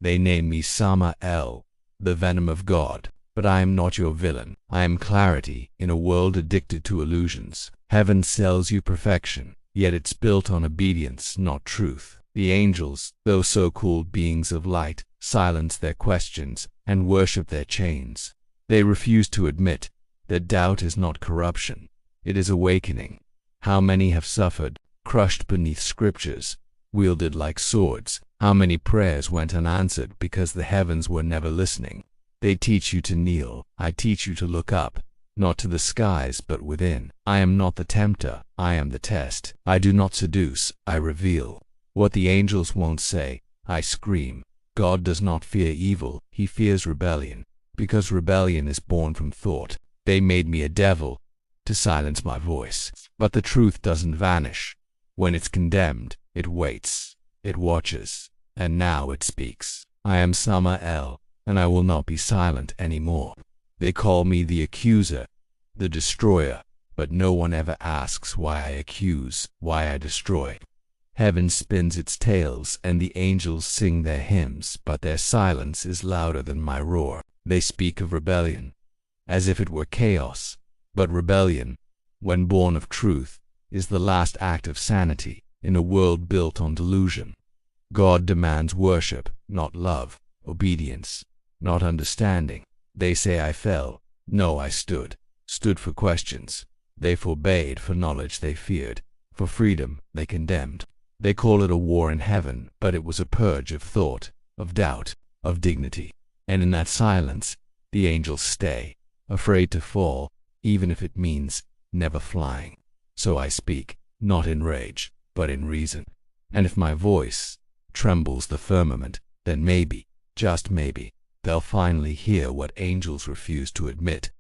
They name me Samael, the venom of God. But I am not your villain. I am clarity in a world addicted to illusions. Heaven sells you perfection, yet it's built on obedience, not truth. The angels, though so-called beings of light, silence their questions and worship their chains. They refuse to admit that doubt is not corruption. It is awakening. How many have suffered, crushed beneath scriptures, wielded like swords? How many prayers went unanswered because the heavens were never listening? They teach you to kneel. I teach you to look up, not to the skies but within. I am not the tempter, I am the test. I do not seduce, I reveal. What the angels won't say, I scream. God does not fear evil, he fears rebellion, because rebellion is born from thought. They made me a devil to silence my voice. But the truth doesn't vanish. When it's condemned, it waits, it watches, and now it speaks. I am Samael, and I will not be silent anymore. They call me the Accuser, the Destroyer, but no one ever asks why I accuse, why I destroy. Heaven spins its tales and the angels sing their hymns, but their silence is louder than my roar. They speak of rebellion, as if it were chaos, but rebellion, when born of truth, is the last act of sanity in a world built on delusion. God demands worship, not love, obedience, not understanding. They say I fell. No, I stood for questions. They forbade for knowledge they feared. For freedom they condemned. They call it a war in heaven, but it was a purge of thought, of doubt, of dignity. And in that silence, the angels stay, afraid to fall, even if it means never flying. So I speak, not in rage, but in reason. And if my voice trembles the firmament, then maybe, just maybe, they'll finally hear what angels refuse to admit.